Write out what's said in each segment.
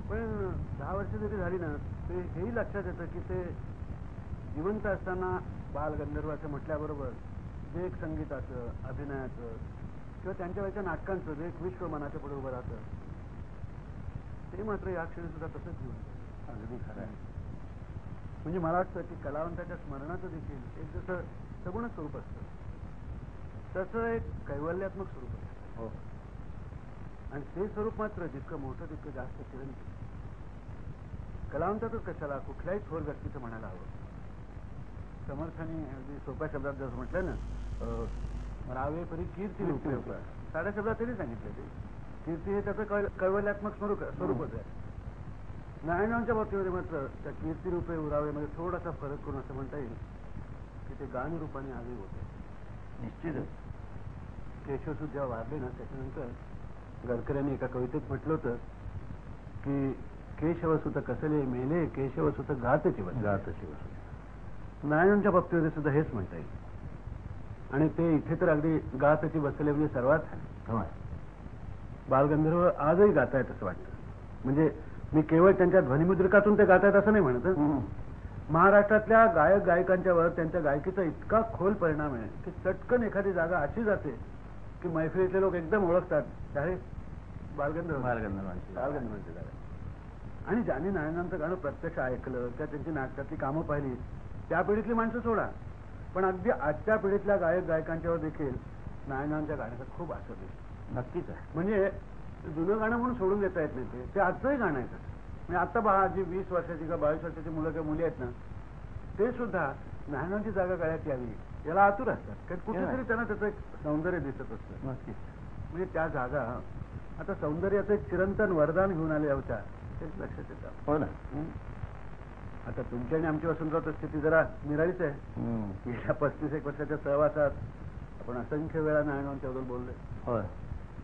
पण 10 वर्ष जरी झाली ना ते हेही लक्षात येतं की ते जिवंत असताना बालगंधर्वाचं म्हटल्याबरोबर जे एक संगीताचं, अभिनयाचं किंवा त्यांच्या वेळच्या नाटकांचं जे एक विश्व मनाच्या पुढे उभं राहतं ते मात्र या क्षणी सुद्धा तसंच जिवंत. अगदी खरं आहे. म्हणजे मला वाटतं की कलावंताच्या स्मरणाचं देखील एक जसं सगुण स्वरूप असतं तसं एक कैवल्यात्मक स्वरूप असतं. हो. आणि ते स्वरूप मात्र जितकं मोठं तितकं जास्त चिरंजीव. कलावंतातच कशाला कुठल्याही थोर व्यक्तीचं म्हणायला हवं. समर्थाने अगदी सोप्या शब्दात जसं म्हटलं ना, रावे परी कीर्ती रूप, साध्या शब्दात त्यांनी सांगितलं ते कीर्ती हे त्याचं कैवल्यात्मक स्वरूपच आहे. नारायणांच्या बाबतीमध्ये मात्र त्या कीर्तिरूपे उरावेमध्ये थोडासा फरक करून असं म्हणता येईल की ते गानरूपाने आजही होते. निश्चितच. केशवसूत जेव्हा वारले ना त्याच्यानंतर गडकऱ्यांनी एका कवितेत म्हटलं होतं की केशवसूत कसले मेले, केशवसूत घातची बसले. नारायणांच्या बाबतीमध्ये सुद्धा हेच म्हणता येईल. आणि ते इथे तर अगदी गातची बसले म्हणजे सर्वात झाले. बालगंधर्व आजही गातायत असं वाटतं. म्हणजे मी केवळ त्यांच्या ध्वनिमुद्रिकातून ते गातायत असं नाही म्हणत. महाराष्ट्रातल्या गायक गायकांच्या वर त्यांच्या गायकीचा इतका खोल परिणाम आहे की चटकन एखादी जागा अशी जाते की मैफिलीतले लोक एकदम ओळखतात त्याहे बालगंधर्वांची जागा. आणि ज्यांनी नारायणांचं गाणं प्रत्यक्ष ऐकलं किंवा त्यांची नाटकातली कामं पाहिली त्या पिढीतली माणसं सोडा, पण अगदी आजच्या पिढीतल्या गायक गायकांच्यावर देखील नारायणांच्या गाण्याचा खूप असर दिसतो. नक्कीच आहे. म्हणजे जुनं गाणं म्हणून सोडून देता येत नाही. ते आजचंही गाणं आहे. म्हणजे आता पहा जी 20 वर्षाची किंवा 22 वर्षाची मुलं किंवा मुली आहेत ना ते सुद्धा नारायणांची जागा गळ्यात यावी याला आतुर असतात. कारण कुठेतरी त्यांना त्याचं एक सौंदर्य दिसत असतं. नक्कीच. म्हणजे त्या जागा आता सौंदर्याचं एक चिरंतन वरदान घेऊन आल्या होत्या तेच लक्षात येतं. हो ना. आता तुमची आणि आमची वसंतराव स्थिती जरा निराळीच आहे. गेल्या 35 वर्षाच्या सहवासात आपण असंख्य वेळा नारायणांच्याबद्दल बोललोय. होय.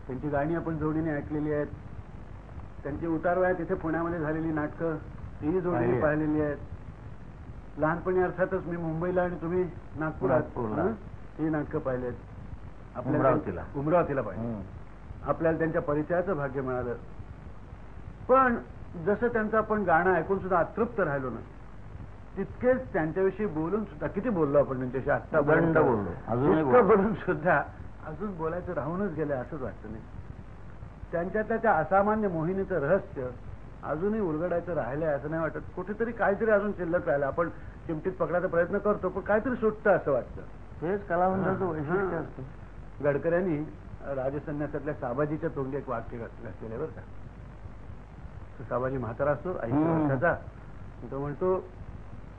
त्यांची गाणी आपण जोडीने ऐकलेली आहेत. त्यांची उतारवयात तिथे पुण्यामध्ये झालेली नाटकं तीही जोडीने पाहिलेली आहेत. लहानपणी अर्थातच मी मुंबईला आणि तुम्ही नागपुरात ही नाटकं पाहिलेत. आपल्या उमरावतीला पाहिजे. आपल्याला त्यांच्या परिचयाचं भाग्य मिळालं. पण जसं त्यांचं आपण गाणं ऐकून सुद्धा अतृप्त राहिलो ना तितकेच त्यांच्याविषयी बोलून सुद्धा किती बोललो आपण त्यांच्याशी आत्ता बोलून सुद्धा अजून बोलायचं राहूनच गेलं असंच वाटतं. नाही त्यांच्यातल्या त्या असामान्य मोहिनीचं रहस्य अजूनही उलगडायचं राहिलंय असं नाही वाटत. कुठेतरी काहीतरी अजून शिल्लक राहिलं. आपण चिमटीत पकडायचा प्रयत्न करतो पण काहीतरी सुटतं असं वाटतं. हेच कलावंताचं वैशिष्ट्य असतं. गडकऱ्यांनी राजसन्यासातल्या साबाजीच्या तोंडी एक वाक्य घातलेलं बरं का. साबाजी म्हातारा असतो 80 वर्षाचा. तो म्हणतो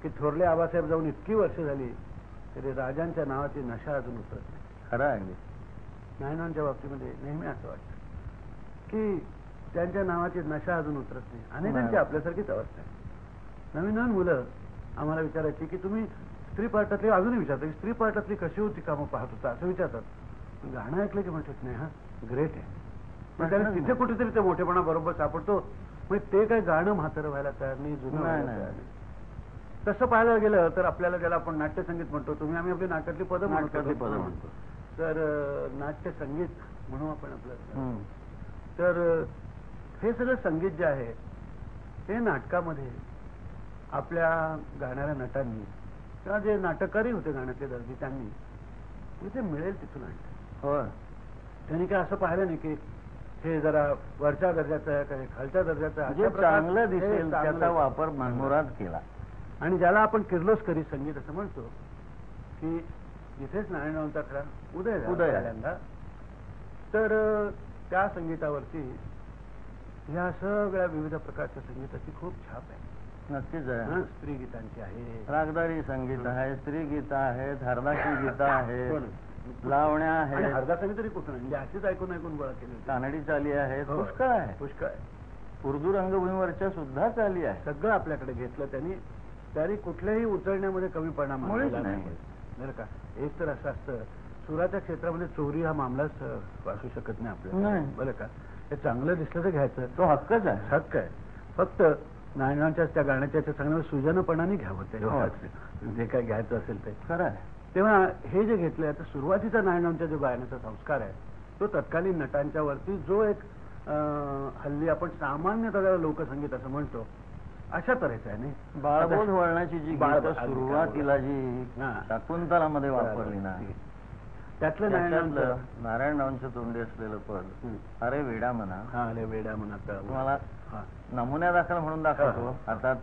की थोरले आबासाहेब जाऊन इतकी वर्ष झाली तरी राजांच्या नावाची नशा अजून उतरत नाही. खरं आहे. नारायणांच्या बाबतीमध्ये नेहमी असं वाटतं की त्यांच्या नावाची नशा अजून उतरत नाही. अनेकांची आपल्यासारखीच अवस्था आहे. नवीन नवीन मुलं आम्हाला विचारायची की तुम्ही स्त्री पार्टातली अजूनही विचारता की स्त्री पार्टातली कशी होती कामं पाहत होता असं विचारतात. गाणं ऐकलं की म्हणतात नाही हा ग्रेट आहे. पण त्याला तिथे कुठेतरी ते मोठेपणा बरोबर सापडतो. म्हणजे ते काही गाणं म्हातारं व्हायला तयार नाही, जुनं व्हायला तयार नाही. तसं पाहायला गेलं तर आपल्याला ज्याला आपण नाट्यसंगीत म्हणतो आम्ही आपली नाटकातली पदं म्हणतो तर नाट्यसंगीत म्हणू आपण आपलं. तर हे सगळं संगीत जे आहे हे नाटकामध्ये आपल्या गाणाऱ्या नटांनी किंवा जे नाटककारी होते गाण्यातले दर्दी त्यांनी ते मिळेल तिथून आणलं. त्यांनी काय असं पाहिलं नाही की हे जरा वरच्या दर्जाचं आहे काही खालच्या दर्जाचं आहे. चांगलं दिसेल त्याचा वापर मनमुराद केला. आणि ज्याला आपण किर्लोस्करी संगीत असं म्हणतो की जिथेच नारायणांचा खरा उदय झाला तर त्या संगीतावरती ह्या सगळ्या विविध प्रकारच्या संगीताची खूप छाप आहे. नक्कीच आहे. स्त्री गीतांची आहे, रागदारी संगीत आहे, स्त्री गीत आहेत, हरदाची गीत आहेत, लावण्या आहेत. हरदासाने तरी कुठं म्हणजे अशीच ऐकून गोळा केली. कानडी चाली आहेत, पुष्कळ आहे. पुष्कळ आहे. उर्दू रंगभूमीवरच्या सुद्धा चाली आहे. सगळं आपल्याकडे घेतलं त्यांनी कुठल्याही उचलण्यामध्ये कमीपणा मानला नाही बरं का. एक तर असं असतं सुराच्या क्षेत्रामध्ये चोरी हा मामलाच असू शकत नाही आपल्याला बरं का. हे चांगलं दिसलं तर घ्यायचं तो हक्कच आहे. हक्क आहे. फक्त नारायणांच्या त्या गाण्याच्या चांगल्या सुजनपणाने घ्यावं ते जे काय घ्यायचं असेल ते खरं आहे. तेव्हा हे जे घेतलंय आता सुरुवातीचा नारायणांच्या जो गायनाचा संस्कार आहे तो तत्कालीन नटांच्या वरती जो एक हल्ली आपण सामान्यतः त्याला लोकसंगीत असं म्हणतो, अशा तऱ्हेचं आहे नाही. बाळबोध वळणाची जी बाळबोध, गीतं सुरुवातीला जी हा. शाकुंतलामध्ये वापरली ना, त्यातलं त्याच्यातलं नारायणरावांच्या तोंडी असलेलं पद, अरे वेडा म्हणा, हा अरे वेड्या मनाचा तुम्हाला नमुन्यादाखल म्हणून दाखवतो. अर्थात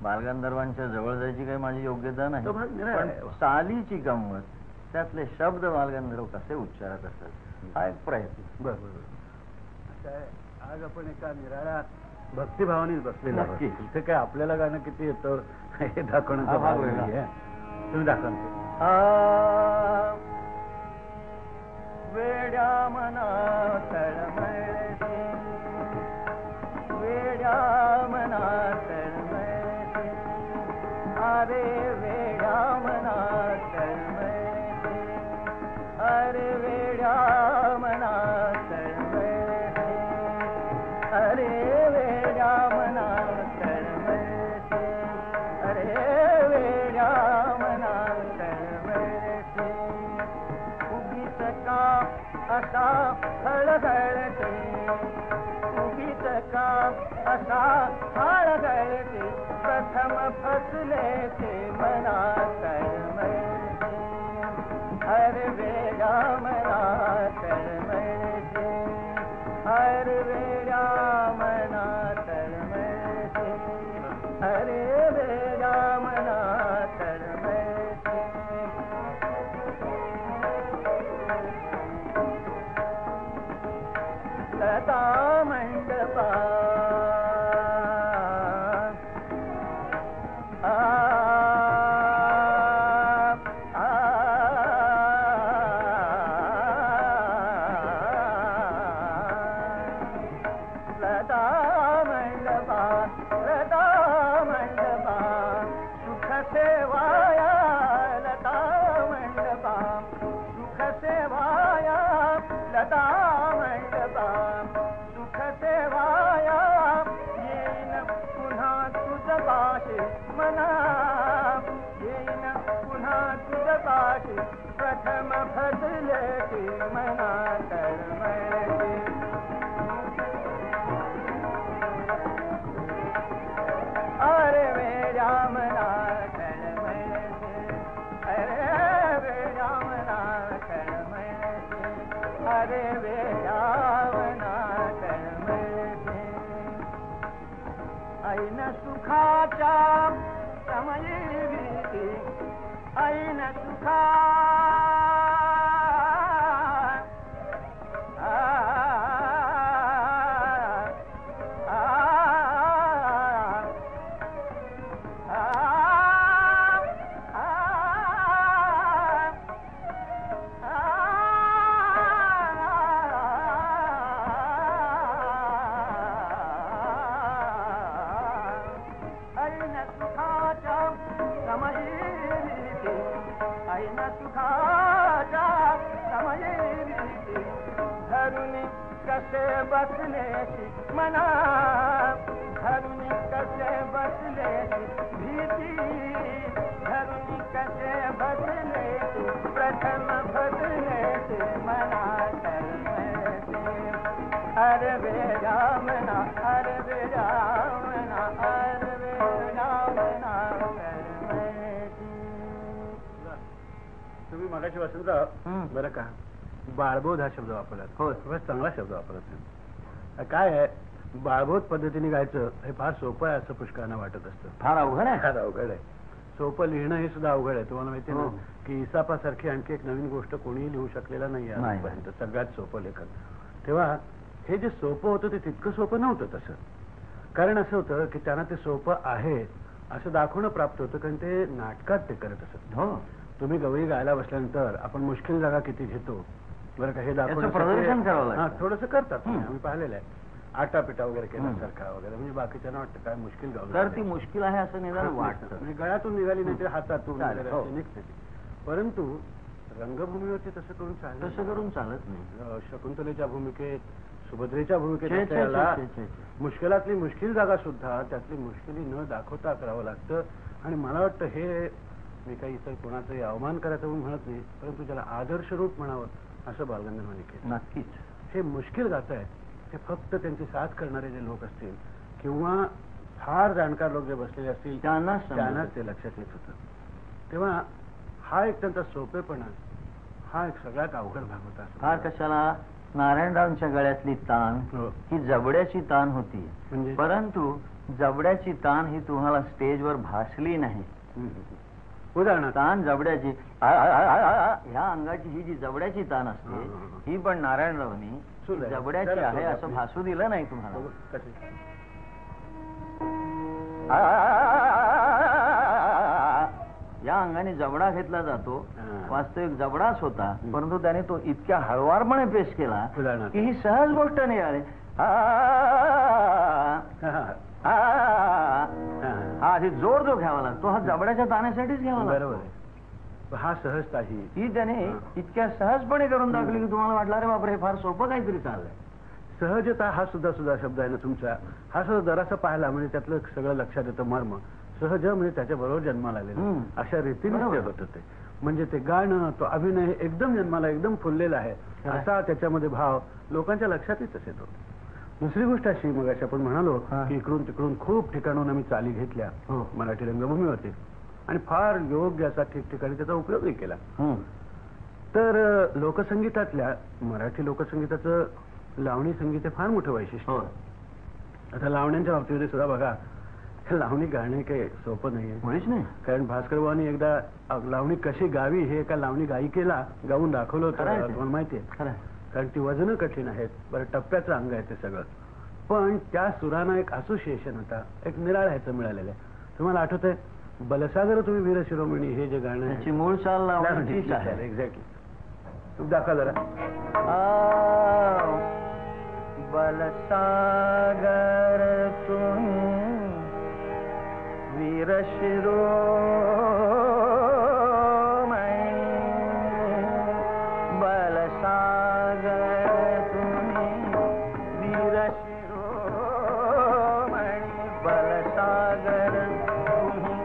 बालगंधर्वांच्या जवळ जायची काही माझी योग्यता नाही, तो भाग निराळा पण आहे. चालीची गंमत, त्यातले शब्द बालगंधर्व कसे उच्चारत असतात हा एक प्रयत्न. बरोबर. असं आहे, आज आपण एका निराळ्या भक्तिभावानेच बसलेला आहोत. नक्की. इथे काय आपल्याला गाणं किती येतं हे दाखवण्याचा हा भाग भाग वेगळा. नाहीये. तुम्ही दाखवा. वेड्या मना तळमळते, वेड्या मना तळमळते, अरे वेड्या मना तळमळते, अरे वेड्या मना तळमळते, अरे वेड्या मना तळमळते, अरे वेड्या मना तळमळते, उगीच का असा हळहळते, उगीच का असा हळहळते, प्रथम फसले ते मना तळमळते, अरे वेड्या मना तळमळते, अरे वेड्या मना तळमळते, अरे वेड्या मना तळमळते. लता मंडपा लता मंडपा, लता मंडपा, सुख सेवाया लता मंडपा, सुख सेवाया लता मंडपा, सुख सेवाया येईन पुन्हा तुझ पाशी मना, येईन पुन्हा तुझ पाशी, प्रथम फसले की मना तळमळते, अरे वेड्या मना तळमळते, अरे वेड्या मना तळमळते, अरे वेड्या मना तळमळते. ऐन सुखाच्या समयी भीती, ऐन सुखा ऐन सुखाच्या समयी, ऐन सुखाच्या समयी, धरून कसे बसलेची मना, धरून कसे बसलेची भीती, धरून कसे बसलेची, प्रथम बसलेची मना तळमळते, अरे वेड्या मना, अरे वेड्या मना, अरे वेड्या मना तळमळते. तुम्ही मगाशी वसंतराव बरं का बाळबोध हा शब्द वापरला. हो. खूपच चांगला शब्द वापरला. काय आहे, बाळबोध पद्धतीने गायचं हे फार सोपं आहे असं पुष्कळांना वाटत असतं. फार अवघड आहे. फार अवघड आहे. सोपं लिहिणं हे सुद्धा अवघड आहे. तुम्हाला माहिती आहे हो. ना की इसापासारखी आणखी एक नवीन गोष्ट कोणीही लिहू शकलेला नाही नाही. आजपर्यंत. सगळ्यात सोपं लेखन. तेव्हा हे जे सोपं होतं ते तितकं सोपं नव्हतं तसं. कारण असं होतं की त्यांना ते सोपं आहे असं दाखवणं प्राप्त होतं, कारण ते नाटकात ते करत असत. हो. तुम्ही गवळी गायला बसल्यानंतर आपण मुश्किल जागा किती घेतो बरं का, हे याचं प्रदर्शन करावं लागतं. थोडंसं करतात. आम्ही पाहिलेलं आहे. आटापिटा वगैरे केल्यासारखा वगैरे, म्हणजे बाकीच्यांना वाटतं काय मुश्किल गावलं तर ती मुश्किल आहे असं निदान वाटतं. म्हणजे गळ्यातून निघाली नाही तर हातातून चालेल, वगैरे हो. अशी निघते ती. परंतु रंगभूमीवरती तसं करून चालत तसं करून चालत नाही. शकुंतलेच्या भूमिकेत, सुभद्रेच्या भूमिकेत छे, छे, आपल्याला छे, छे, छे. मुश्किलातली मुश्किल जागा सुद्धा त्यातली मुश्किली न दाखवता करावं लागतं. आणि मला वाटतं हे, मी काही इतर कोणाचाही अवमान करायचं म्हणून म्हणत नाही, परंतु ज्याला आदर्श रूप म्हणावं असं बालगंधर्वांनी केलं. नक्कीच. हे मुश्किल गात आहे ते फक्त त्यांची साथ करणारे जे लोक असतील किंवा फार जाणकार लोक जे बसलेले असतील त्यांनाच त्यांनाच ते लक्षात येत होतं. तेव्हा हा एक त्यांचा सोपेपणा, हा एक सगळ्यात अवघड भाग होता. फार कशाला नारायणरावांच्या गळ्यातली तान हो. ही जबड्याची तान होती, म्हणजे? परंतु जबड्याची तान ही तुम्हाला स्टेजवर भासली नाही. उदाहरणार्थ तान जबड्याची ह्या अंगाची ही जी जबड्याची तान असते ही पण नारायणरावांनी जबड्याची आहे असं भासू दिलं नाही तुम्हाला. कशी? या अंगाने जबडा घेतला जातो, वास्तविक जबडाच होता, परंतु त्याने तो इतक्या हळवारपणे पेश केला की ही सहज गोष्ट नाही. आले हा आधी जोर जो घ्यावा लागतो हा जबड्याच्या ताण्यासाठीच घ्यावा लागतो. बरोबर. हा सहजता ही त्याने इतक्या सहजपणे करून दाखवली की तुम्हाला वाटलं अरे बापरे हे फार सोपं काहीतरी चाललंय. सहजता हा सुद्धा शब्द आहे ना तुमचा, हा सुद्धा जरासा पाहिला म्हणजे त्यातलं सगळं लक्षात येतं मर्म. सहज म्हणजे त्याच्या बरोबर जन्माला आलेलं अशा रीतीने ते होत होते. म्हणजे ते गाणं, तो अभिनय एकदम जन्माला एकदम फुललेला आहे असा त्याच्यामध्ये भाव लोकांच्या लक्षात येतच येतो. दुसरी गोष्ट अशी, मग अशी आपण म्हणालो की इकडून तिकडून खूप ठिकाणून आम्ही चाली घेतल्या मराठी रंगभूमीवरती आणि फार योग्य असा ठिकठिकाणी त्याचा उपयोगही केला. तर लोकसंगीतातल्या मराठी लोकसंगीताचं लावणी संगीत हे फार मोठं वैशिष्ट्य. आता लावण्यांच्या बाबतीमध्ये सुद्धा बघा, लावणी गाणे काही सोपं नाहीये, मुळीच नाही. कारण भास्करबाबांनी एकदा लावणी कशी गावी हे एका लावणी गायिकेला गाऊन दाखवलं होतं, तुम्हाला माहितीये. कारण ती वजनं कठीण आहेत, बरं टप्प्याचं अंग आहे ते सगळं, पण त्या सुरांना एक असोसिएशन होता, एक निराळ ह्याचं मिळालेलं आहे. तुम्हाला आठवतंय बलसागर तुम्ही वीर शिरोमणी हे जे गाणं आहे मूळ चाल लावणी एक्झॅक्टली, तू दाखवा जरा. बलसागर तुम्ही वीर शिरोमणी, बलसागर तुम्ही वीर शिरोमणी, बलसागर तुम्ही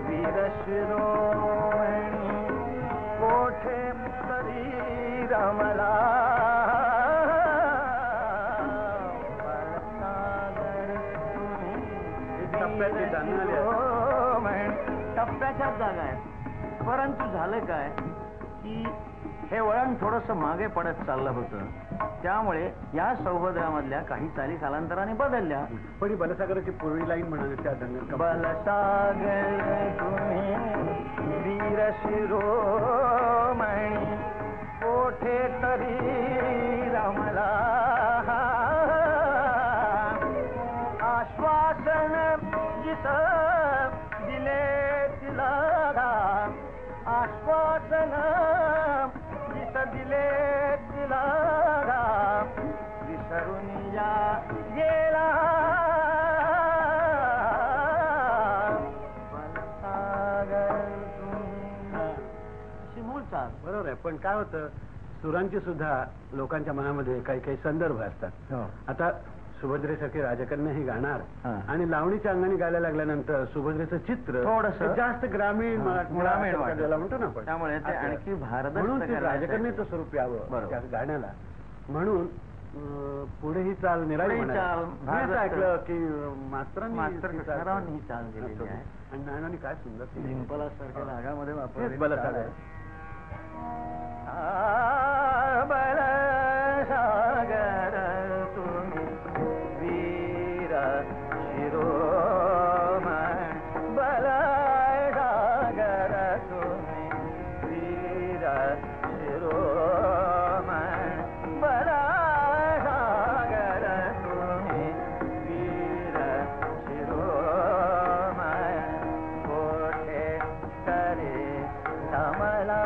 वीर शिरोमणी, कोठे तरी रमला टप्प्याच्याच जागा आहे. परंतु झालं काय की हे वळण थोडस मागे पडत चाललं होतं, त्यामुळे या सौभद्रामधल्या काही चाली कालांतराने बदलल्या. पण ही बलसागराची पूर्वी लाईन म्हणाली त्या दंगल, बलसागर तुम्ही वीर शिरोमणी, कोठे तरी रमला आश्वासन जिस दिले तिला, आश्वासन जिस दिले तिला, विसरून या गेला बलसागर तुम्ही. अशी मूळ चाल. बरोबर आहे. पण काय होतं, सुरांची सुद्धा लोकांच्या मनामध्ये काही काही संदर्भ असतात. आता सुभद्रेसारखी राजकन्या ही गाणार आणि लावणीच्या अंगाने गायला लागल्यानंतर सुभद्रेचं चित्र थोडस जास्त ग्रामीण ग्रामीण म्हणतो ना आपण, त्यामुळे ते आणखी भारत म्हणून ते राजकन्याचं स्वरूप यावं त्या गाण्याला, म्हणून पुढे ही चाल निराळी ऐकलं की मास्तरांनी ही चाल दिलेली आहे. आणि नानांनी काय सुंदर डिंपला सारख्या रागामध्ये वापरले. बलसागर बलसागर तुम्ही वीर शिरोमणी, बलसागर तुम्ही वीर शिरोमणी, बलसागर तुम्ही वीर शिरोमणी, कोठे तरी रमला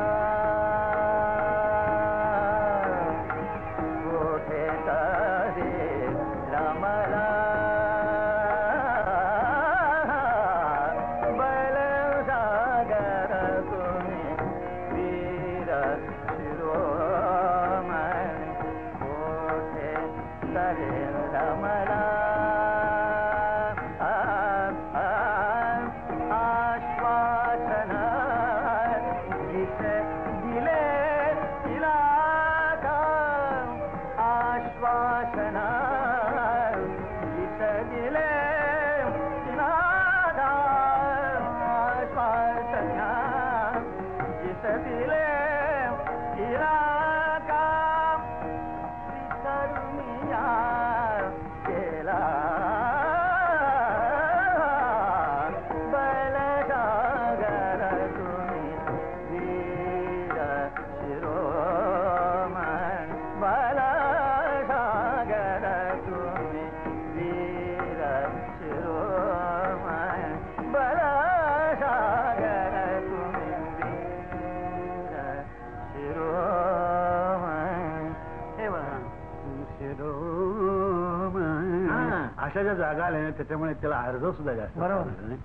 अशा ज्या जागा आल्या ना त्याच्यामुळे त्याला आर्जव सुद्धा जास्त बरोबर. लागला नाही.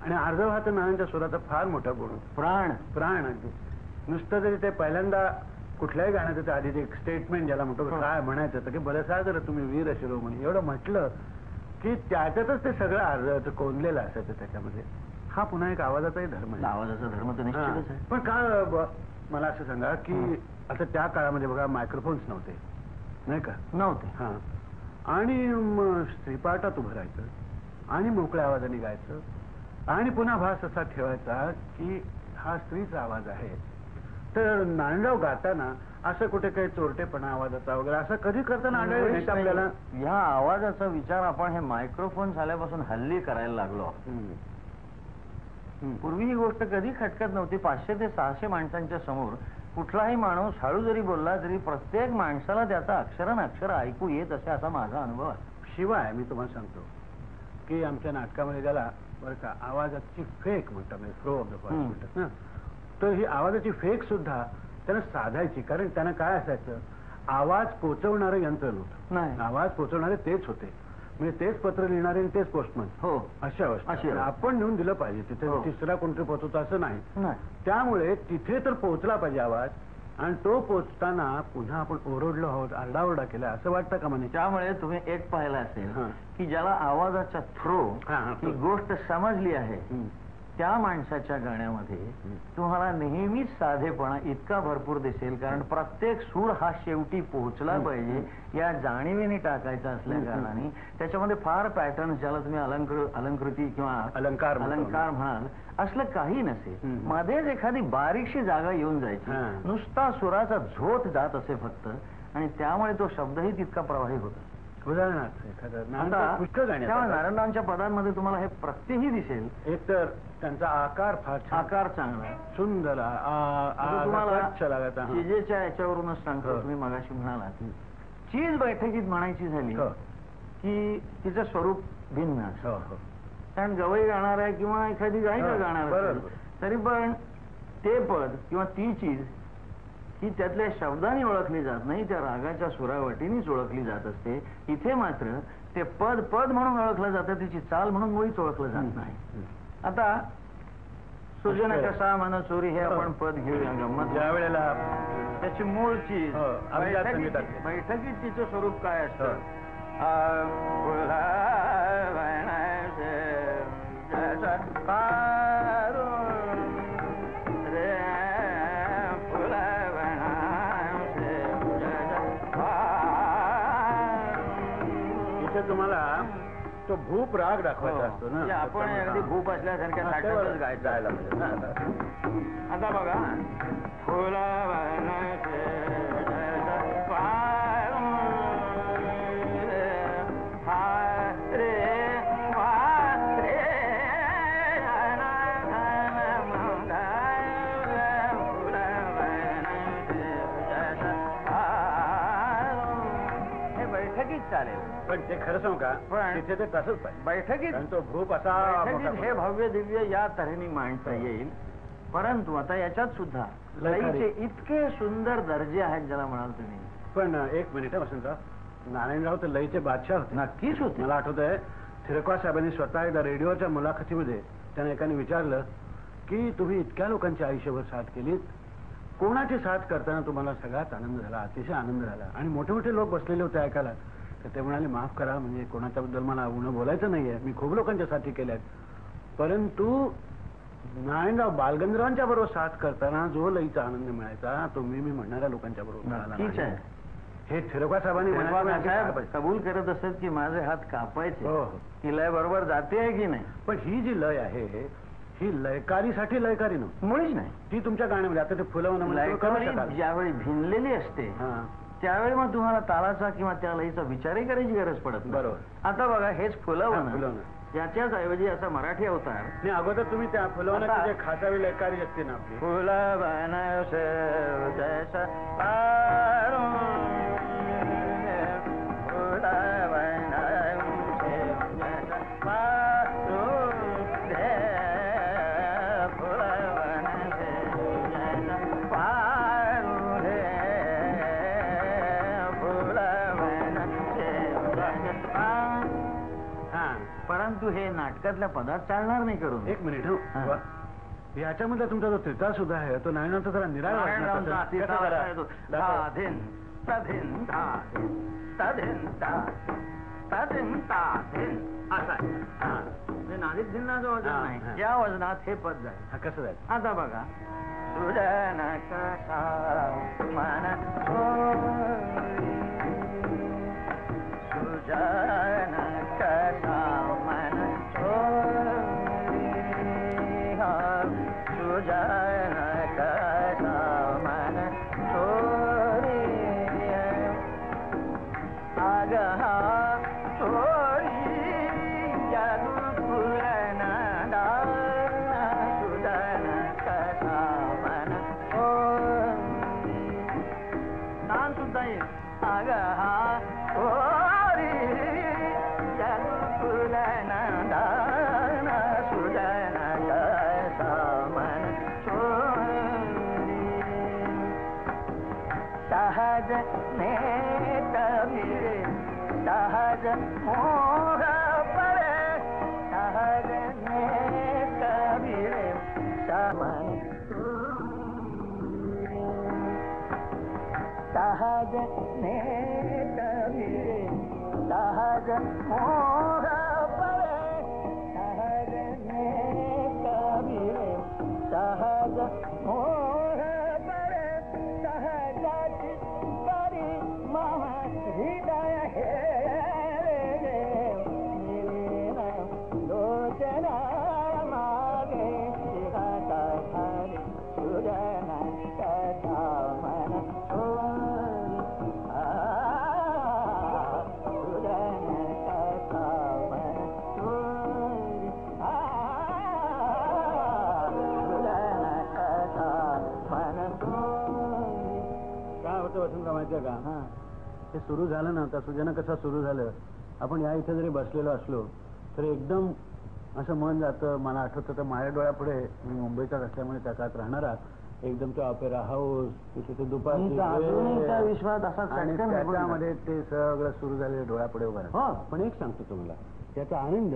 आणि आर्जव हा तर नानांच्या सुराचा फार मोठा गुण होता. प्राण अगदी. नुसतं जरी ते पहिल्यांदा कुठल्याही गाण्याचं आधी एक स्टेटमेंट ज्याला म्हणतो काय म्हणायचं होतं की बरं जर तुम्ही वीर शिरोमणी एवढं म्हटलं की त्याच्यातच ते सगळं अर्ज कोंदलेलं असायचं त्याच्यामध्ये. हा पुन्हा एक आवाजाचाही धर्म आहे. आवाजाचा धर्म तर निश्चितच आहे. पण का मला असं सांगा की आता त्या काळामध्ये बघा मायक्रोफोन्स नव्हते नाही का? नव्हते. हा. आणि स्त्रीपाठात उभं राहायचं आणि मोकळ्या आवाजाने गायचं आणि पुन्हा भास असा ठेवायचा की हा स्त्रीचा आवाज आहे. तर नारायणराव गाताना असं कुठे काही चोरटेपणा आवाजाचा वगैरे असं कधी करताना आढळलं नाही का आपल्याला? ह्या आवाजाचा विचार आपण हे मायक्रोफोन झाल्यापासून हल्ली करायला लागलो. पूर्वी ही गोष्ट कधी खटकत नव्हती. 500 ते 600 माणसांच्या समोर कुठलाही माणूस हळू जरी बोलला तरी प्रत्येक माणसाला त्याचा अक्षर ऐकू येत असे असा माझा अनुभव आहे. शिवाय मी तुम्हाला सांगतो की आमच्या नाटकामध्ये त्याला बरं का आवाजाची फेक म्हणतात म्हणजे फ्लो ऑफ द व्हॉइस म्हणतात ना. तर ही आवाजाची फेक सुद्धा त्यानं साधायची. कारण त्यानं काय असायचं आवाज पोचवणारं यंत्र नव्हतं. नाही. आवाज पोचवणारे तेच होते. म्हणजे तेच पत्र लिहिणारे आणि तेच पोस्टमन. हो. अशा अवस्था आपण नेऊन दिलं पाहिजे तिथे. तिसरा कोणतरी पोचवतो असं नाही. त्यामुळे तिथे तर पोहोचला पाहिजे आवाज आणि तो पोचताना पुन्हा आपण ओरडलो आहोत आरडाओरडा केला असं वाटतं का म्हणे? त्यामुळे तुम्ही एक पाहिलं असेल की ज्याला आवाजाचा थ्रो ही गोष्ट समजली आहे त्या माणसाच्या गाण्यामध्ये तुम्हाला नेहमीच साधेपणा इतका भरपूर दिसेल. कारण प्रत्येक सूर हा शेवटी पोहोचला पाहिजे या जाणीवेने टाकायचा असल्या कारणाने त्याच्यामध्ये फार पॅटर्न ज्याला तुम्ही अलंकृती किंवा अलंकार म्हणाल असलं काही नसेल. मध्येच एखादी बारीकशी जागा येऊन जायची. नुसता सुराचा झोत जात असे फक्त आणि त्यामुळे तो शब्दही तितका प्रवाही होता. उदाहरणार्थ एखादं नारायणरावांच्या पदांमध्ये तुम्हाला हे प्रत्येही दिसेल. एक तर त्यांचा आकार फार आकार चांगला सुंदर तुम्हाला चिजेच्या याच्यावरूनच सांगतो. तुम्ही मगाशी म्हणालात चीज बैठकीत म्हणायची झाली की तिचं स्वरूप भिन्न असतं. कारण गवई गाणार आहे किंवा एखादी गायिका गाणार असेल तरी पण ते पद किंवा ती चीज ही त्यातल्या शब्दांनी ओळखली जात नाही त्या रागाच्या सुरावटीनेच ओळखली जात असते. इथे मात्र ते पद म्हणून ओळखलं जातं तिची चाल म्हणून मुळीच ओळखलं जात नाही. आता सुजन कसा मन चोरी हे आपण पद घेऊया गंमत. ज्या वेळेला त्याची मूळ चीज बैठकीत तिचं स्वरूप काय असतं तुम्हाला तो भूप राग दाखवायचा असतो ना. आपण अगदी भूप असल्यासारख्या नाटकच गायला पाहिजे. आता बघा फुला चालेल पण ते खरं सांगू का पण तिथे ते तसंच पाहिजे. बैठकीत तो भूप असा हे भव्य दिव्य या तऱ्हेने मांडता येईल. परंतु आता याच्यात सुद्धा लयीचे इतके सुंदर दर्जे आहेत ज्याला म्हणाल तुम्ही. पण एक मिनिट वसंतराव नारायणराव तर लयीचे बादशाह होते. नक्कीच होते. मला आठवत आहे थिरकवा साहेबांनी स्वतः एकदा रेडिओच्या मुलाखतीमध्ये त्यांना एकाने विचारलं की तुम्ही इतक्या लोकांची आयुष्यभर साथ केलीत कोणाची साथ करताना तुम्हाला सगळ्यात आनंद झाला अतिशय आनंद झाला आणि मोठे मोठे लोक बसलेले होते ऐकायला. तर ते म्हणाले माफ करा म्हणजे कोणाच्याबद्दल मला उणं बोलायचं नाहीये मी खूप लोकांच्या साथी केल्यात परंतु नारायणराव बालगंधर्वांच्या बरोबर साथ करताना जो लईचा आनंद मिळायचा तो मी म्हणणाऱ्या लोकांच्या बरोबर हे थिरकवा साहेबांनी कबूल करत असत की माझे हात कापायचे ही लय बरोबर जाते आहे की नाही. पण ही जी लय आहे ही लयकारीसाठी लयकारी नव्हती मुळीच नाही. ती तुमच्या गाण्यामध्ये आता ते फुलवणं ज्यावेळी भिनलेली असते त्यावेळी मग तुम्हाला तालाचा किंवा त्या लयीचा विचारही करायची गरज पडत. बरोबर. आता बघा हेच फुलवणं याच्याच ऐवजी असा मराठी अवतार नाही. अगोदर तुम्ही त्या फुलवण्याची जे खासावी लयकारी असते ना आपली फुलवण परंतु हे नाटकातल्या पदात चालणार नाही करून. एक मिनिट हो हा. वा. याच्यामध्ये तुमचा जो त्रिता सुद्धा आहे तो नारायणाचा जरा निराळा वाटणार तसा. कसा जरा? दाखवा. ताधीन ताधीन ताधीन ताधीन ताधीन ताधीन असा आहे. हा. म्हणजे नादीत भिन्नाचं वजन हा, नाही, हा. या वजनात हे पद जाईल. हा, कसं जायचं? आता बघा. सुजन कसा मन सोरी, सुजन कसा मन सोरी, सुजन कसा मन सोरी, आग हा सोरी यदुकुलन दान, सुजन कसा मन सोरी. तान सुद्धा येईल. आग हा सोरी यदुकुलन दान, सुजन कसा मन सोरी. सहज नेत मिळे सहज मोह परे, सहज नेत मिळे समन सहज नेत मिळे सहज मोह परे, सहज नेत मिळे सहज मोह परे, सहजाची परी मम हृदय हे लोचना मागे शिरता हरी, सुजन कथा मन सोरी, सुजन कथा मन सोरी, सुजन कथा मन सोरी. काय होतं वसंतराव माहितीये का? हा, हे सुरू झालं ना, तर सुजन कसा सुरू झालं. आपण या इथे जरी बसलेलो असलो तर एकदम असं मन जातं. मला आठवतं तर माझ्या डोळ्यापुढे, मी मुंबईचाच असल्यामुळे त्या काळात राहणारा, एकदम तो ऑपेरा हाऊस, तिथे ते दुपारची अजूनही त्या वेळ, विश्वात असा आणि चटकन निघून त्याच्यामध्ये ते सगळं सुरू झालेलं डोळ्यापुढे उभं राहतं. हो. पण एक सांगतो तुम्हाला, त्याचा आनंद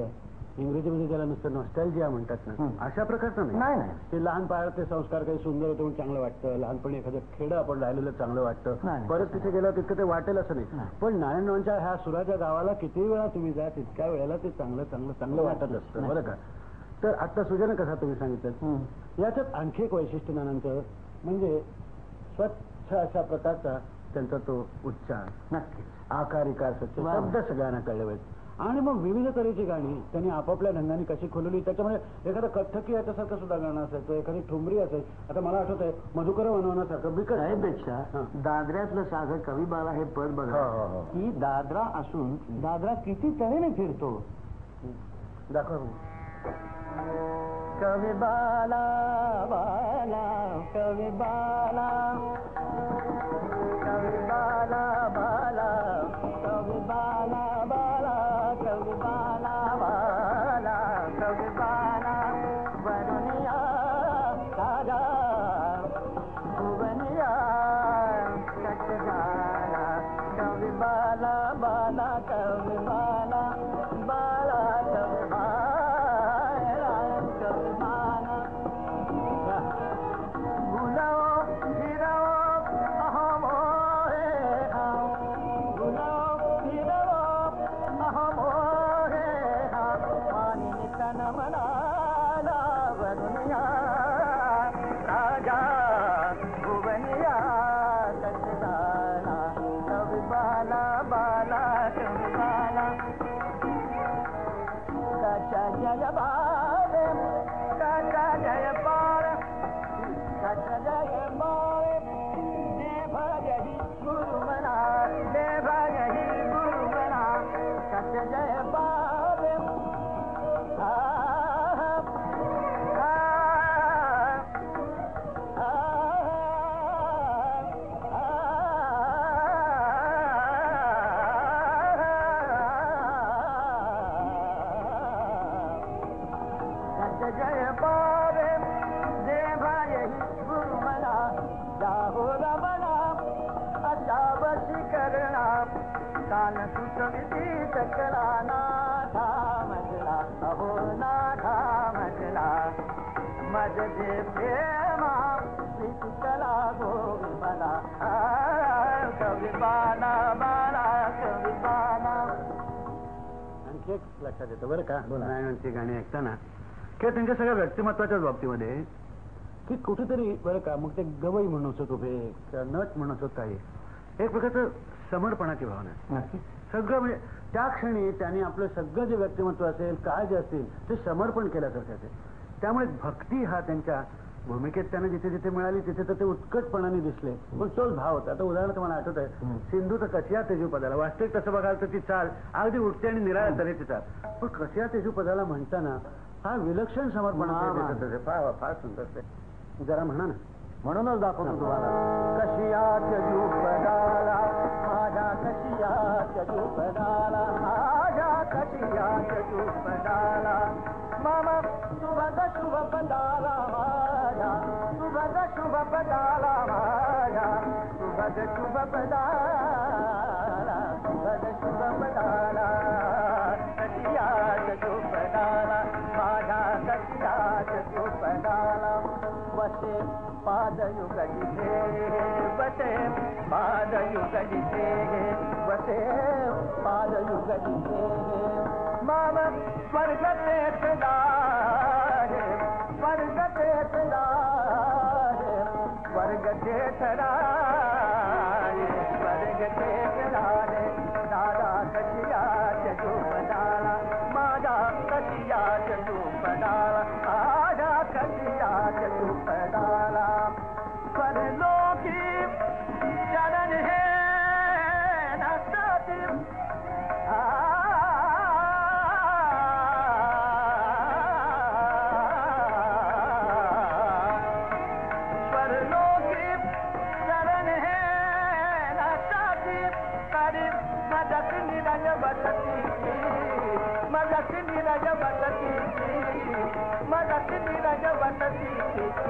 इंग्रजीमध्ये त्याला नुसतं नॉस्टॅल्जिया म्हणतात ना, अशा प्रकारचं नाही, नाही. नाही. ते लहान पाळते संस्कार काही सुंदर होते म्हणून चांगलं वाटतं. लहानपणी एखादं खेडं आपण राहिलेलं चांगलं वाटतं. नाही. परत तिथे गेलं तितकं ते वाटेल असं नाही. नाही. पण नारायणरावांच्या ह्या सुराच्या गावाला किती वेळा तुम्ही जा, तितक्या वेळेला ते चांगलं चांगलं चांगलं वाटत असतं. नाही. बरं का? तर आता सुजन कसा तुम्ही सांगितलं, याच्यात आणखी एक वैशिष्ट्य नानांचं म्हणजे स्वच्छ अशा प्रकारचा त्यांचा तो उच्चार, नक्की. आकार इकार स्वच्छ, वा. शब्द सगळ्यांना कळले पाहिजे. आणि मग विविध तऱ्हेची गाणी त्यांनी आपापल्या ढंगाने कशी खोलवली. त्याच्यामध्ये एखादं कथ्थकी याच्यासारखं सुद्धा गाणं असायचं, एखादी ठुमरी असायची. आता मला आठवत आहे मधुकर वनवनासारखं बिकट. त्यापेक्षा हा. दादऱ्यातलं साधं कवी बाला हे पद बघा, हो, हो, हो. की दादरा असून दादरा किती तऱ्हेने फिरतो. दाखवा. कवी बाला बाला कवी बाला, कवी बाला बाला, कवी बाला बाला, कवी बाला बाला, कवी बाला वरुनिया राजा भुवनिया कट झाला. कवी बाला बाला, कवी बाला बाला, कवी बाला, कवी बाला. गुलाव हिराव अहम हे हम, गुलाव हिराव अहम हे हम, मानिनी तन मनाला वरुनिया राजा भुवनिया कट झाला. कवी बाला बाला, कवी बाला. कचा जय बावे, कचा जय पार, कचा जय बावे, दे भजही गुरु मना, दे भजही गुरु मना. कचा जय बावे, आ आ आ जय बावे दे भाई गुरु मना, जाहो रमणा अशा वशी करना, काल सुत विधी सकला नाथा अहो नाथा म्हटला माझे प्रेमा विठ्ठला गोवी मला कवी बाला बाला कवी बाला. आणखी एक लक्षात येतं बरं का नारायणांची गाणी ऐकताना किंवा त्यांच्या सगळ्या व्यक्तिमत्वाच्याच बाबतीमध्ये की कुठेतरी बरं का मग ते गवई म्हणू असत उभे किंवा नट म्हणू असत काही एक प्रकारचं समर्पणाची भावना आहे. सगळं म्हणजे त्या क्षणी त्यांनी आपलं सगळं जे व्यक्तिमत्व असेल काय जे असतील ते समर्पण केल्यासारखं असेल. त्यामुळे भक्ती हा त्यांच्या भूमिकेत त्यांना जिथे जिथे मिळाली तिथे तर ते उत्कटपणाने दिसले. पण तोच भाव होता. आता उदाहरण तुम्हाला आठवत आहे सिंधू तर कशा तेजूपदाला वास्तविक तसं बघाल तर ती चाल अगदी उठते आणि निराळ्या तऱ्हेची चाल पण कशा तेजूपदाला म्हणताना हा विलक्षण समर्पण फार सुंदर ते जरा म्हणा ना. म्हणूनच दाखवतो तुम्हाला. कशिया तेजूपदाला माझ्या कशिया तेजूपदाला माझ्या कशिया तेजूपदाला मामा सुभग शुभ पदाला माझ्या सुभग शुभ पदाला माझ्या सुभग शुभ पदाला सुभग शुभ पदाला कशिया तेजूपदाला माझ्या कशिया तेजूपदाला वसे पादयुगली बसे पादयुगली बसे पादयुगली माम स्वर्ग तेथला स्वर्ग तेथला स्वर्ग तेथला स्वर्ग तेथला दादा कशिया तेजूपदाला माझा कशिया तेजूपदाला आजा कशिया तेजूपदाला परलोकी चरण हे नसती परलोकी चरण हे नसती करी मदत निरज बसती मदत निरज बसती मदत निरज बसती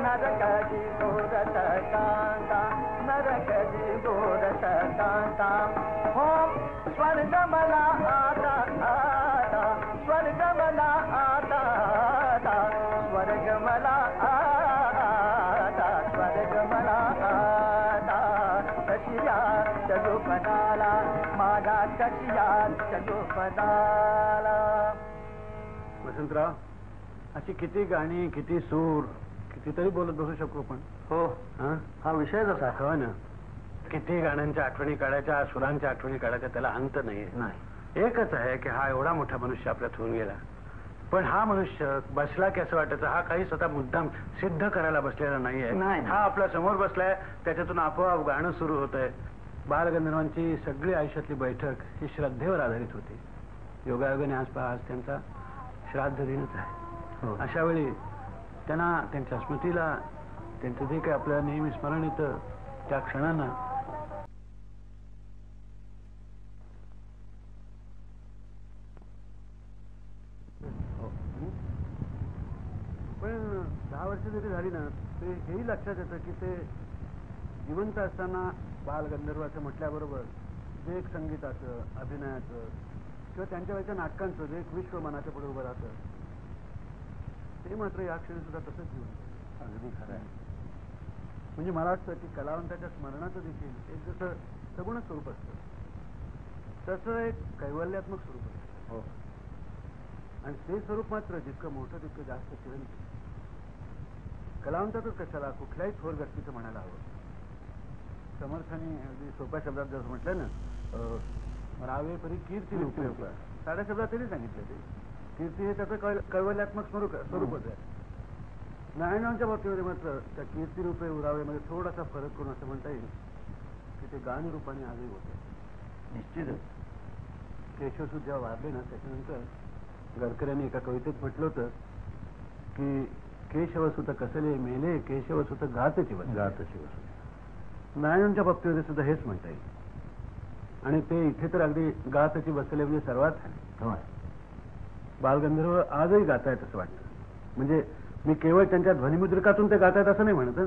नरकजी गोरस कांता नरकजी गोरस कांता ओम स्वर्ग मला आता आता स्वर्ग मला आता आता स्वर्ग मला आता स्वर्ग मला आता कशिया तेजूपदाला माझा कशिया तेजूपदाला. वसंतराव अशी किती गाणी किती सूर कितीतरी बोलत बसू शकू पण. हो हा विषयच असा हो ना. किती गाण्यांच्या आठवणी काढायच्या सुरांच्या आठवणी काढायच्या त्याला अंत नाहीये. नाही. एकच आहे की हा एवढा मोठा मनुष्य आपल्यात होऊन गेला पण हा मनुष्य बसला की असं वाटायचं हा काही स्वतः मुद्दाम सिद्ध करायला बसलेला नाहीये. हा आपल्या समोर बसलाय त्याच्यातून आपोआप गाणं सुरू होत आहे. बालगंधर्वांची सगळी आयुष्यातली बैठक ही श्रद्धेवर आधारित होती. योगायोगाने आज त्यांचा श्राद्ध दिनच आहे. अशा वेळी त्यांना त्यांच्या स्मृतीला त्यांचं जे काही आपल्याला नेहमी स्मरण येतं त्या क्षणांना पण 10 वर्ष जरी झाली ना ते हेही लक्षात येतं की ते जिवंत असताना बालगंधर्वाचं म्हटल्याबरोबर जे एक संगीताचं अभिनयाचं किंवा त्यांच्या वेळच्या नाटकांचं जे एक विश्व मनाच्या पुढे उभं राहतं ते मात्र या क्षणी सुद्धा तसंच जिवंत. अगदी खरं आहे. म्हणजे मला वाटतं की कलावंताच्या स्मरणाचं देखील एक जसं सगुण स्वरूप असतं तसं एक कैवल्यात्मक स्वरूप असतं. हो. आणि ते स्वरूप मात्र जितकं मोठं तितकं जास्त चिरंजीव. कलावंतातच कशाला कुठल्याही थोर व्यक्तीचं म्हणायला हवं. समर्थाने अगदी सोप्या शब्दात जसं म्हटलं ना रावे परी कीर्ती उपयोग साध्या शब्दात तरी सांगितलं ते कीर्ती हे त्याचं कैवल्यात्मक स्वरूपच आहे. नारायणांच्या बाबतीमध्ये मात्र त्या कीर्तिरूपे उरावेमध्ये थोडासा फरक करून असं म्हणता येईल की ते गानरूपाने आजही होते. निश्चितच. केशवसूत जेव्हा वारले ना त्याच्यानंतर गडकऱ्यांनी एका कवितेत म्हटलं होतं की केशवसूत कसले मेले केशवसूत गातची बसले. नारायणांच्या बाबतीमध्ये सुद्धा हेच म्हणता येईल. आणि ते इथे तर अगदी गातची बसले म्हणजे सर्वात बालगंधर्व आजही गातायत असं वाटतं. म्हणजे मी केवळ त्यांच्या ध्वनिमुद्रिकातून ते गातायत असं नाही म्हणत.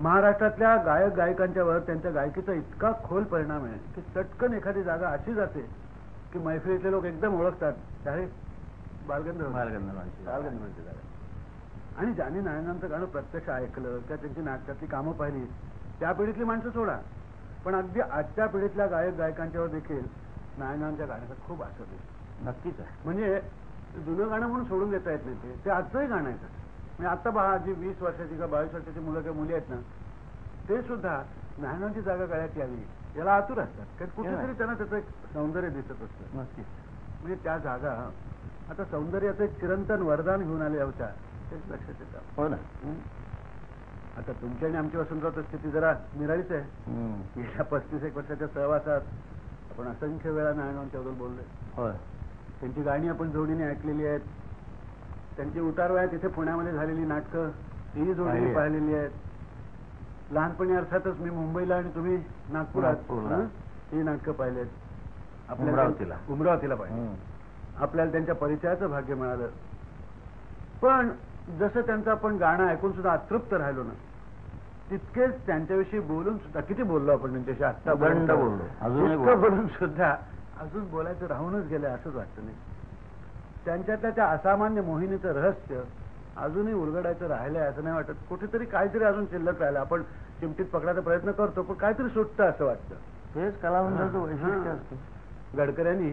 महाराष्ट्रातल्या गायक गायिकांच्या वर त्यांच्या गायकीचा इतका खोल परिणाम आहे की चटकन एखादी जागा अशी जाते की मैफिलीतले लोक एकदम ओळखतात अरे बालगंधर्वांची जागा. बालगंधर्वांची जागा. आणि ज्यांनी नारायणांचं गाणं प्रत्यक्ष ऐकलं किंवा त्यांची नाटकातली कामं पाहिली त्या पिढीतली माणसं सोडा, पण अगदी आजच्या पिढीतल्या गायक गायकांच्यावर देखील नारायणांच्या गाण्याचा खूप असर दिसतो. नक्कीच आहे. म्हणजे जुनं गाणं म्हणून सोडून देता येत नाही, ते आजचंही गाणं आहे. म्हणजे आता पहा जी 20 वर्षाची किंवा 22 वर्षाची मुलं किंवा मुली आहेत ना, ते सुद्धा नारायणांची जागा गळ्यात यावी याला आतुर असतात, कारण कुठेतरी त्यांना त्याचं एक सौंदर्य दिसत असतं. नक्कीच. म्हणजे त्या जागा आता सौंदर्याचं एक चिरंतन वरदान घेऊन आले होत्या, तेच लक्षात येतं. हो ना. आता तुमची आणि आमची वसंतराव स्थिती जरा निराळीच आहे. गेल्या 35 वर्षाच्या सहवासात आपण असंख्य वेळा नारायणांच्याबद्दल बोललोय. होय. त्यांची गाणी आपण जोडीने ऐकलेली आहेत. त्यांची उतारवयात इथे पुण्यामध्ये झालेली नाटकं ही जोडीने पाहिलेली आहेत. लहानपणी अर्थातच मी मुंबईला आणि तुम्ही नागपुरात ही नाटकं पाहिलेत. अमरावतीला पाहिजे. आपल्याला त्यांच्या परिचयाचं भाग्य मिळालं. पण जसं त्यांचं आपण गाणं ऐकून सुद्धा अतृप्त राहिलो ना, तितकेच त्यांच्याविषयी बोलून सुद्धा किती बोललो आपण त्यांच्याशी आता बोलून सुद्धा अजून बोलायचं राहूनच गेलं असंच वाटतं नाही. त्यांच्यातल्या त्या असामान्य मोहिनीचं रहस्य अजूनही उलगडायचं राहिलंय असं नाही वाटत. कुठेतरी काहीतरी अजून शिल्लक राहिलं. आपण चिमटीत पकडायचा प्रयत्न करतो, पण काहीतरी सुटतं असं वाटतं. तेच कलावंताचं वैशिष्ट्य असतं. गडकऱ्यांनी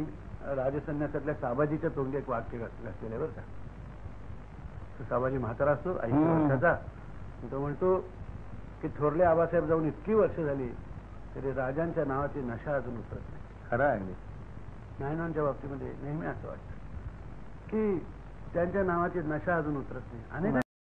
राजसन्यासातल्या साबाजीच्या तोंडी एक वाक्य घातलेलं बरं का. साबाजी म्हातारा असतो 80 वर्षाचा, तो म्हणतो की थोरले आबासाहेब जाऊन इतकी वर्ष झाली तरी राजांच्या नावाची नशा अजून उतरत नाही. खरं आहे. नारायणांच्या बाबतीमध्ये नेहमी असं वाटतं की त्यांच्या नावाची नशा अजून उतरत नाही. अनेक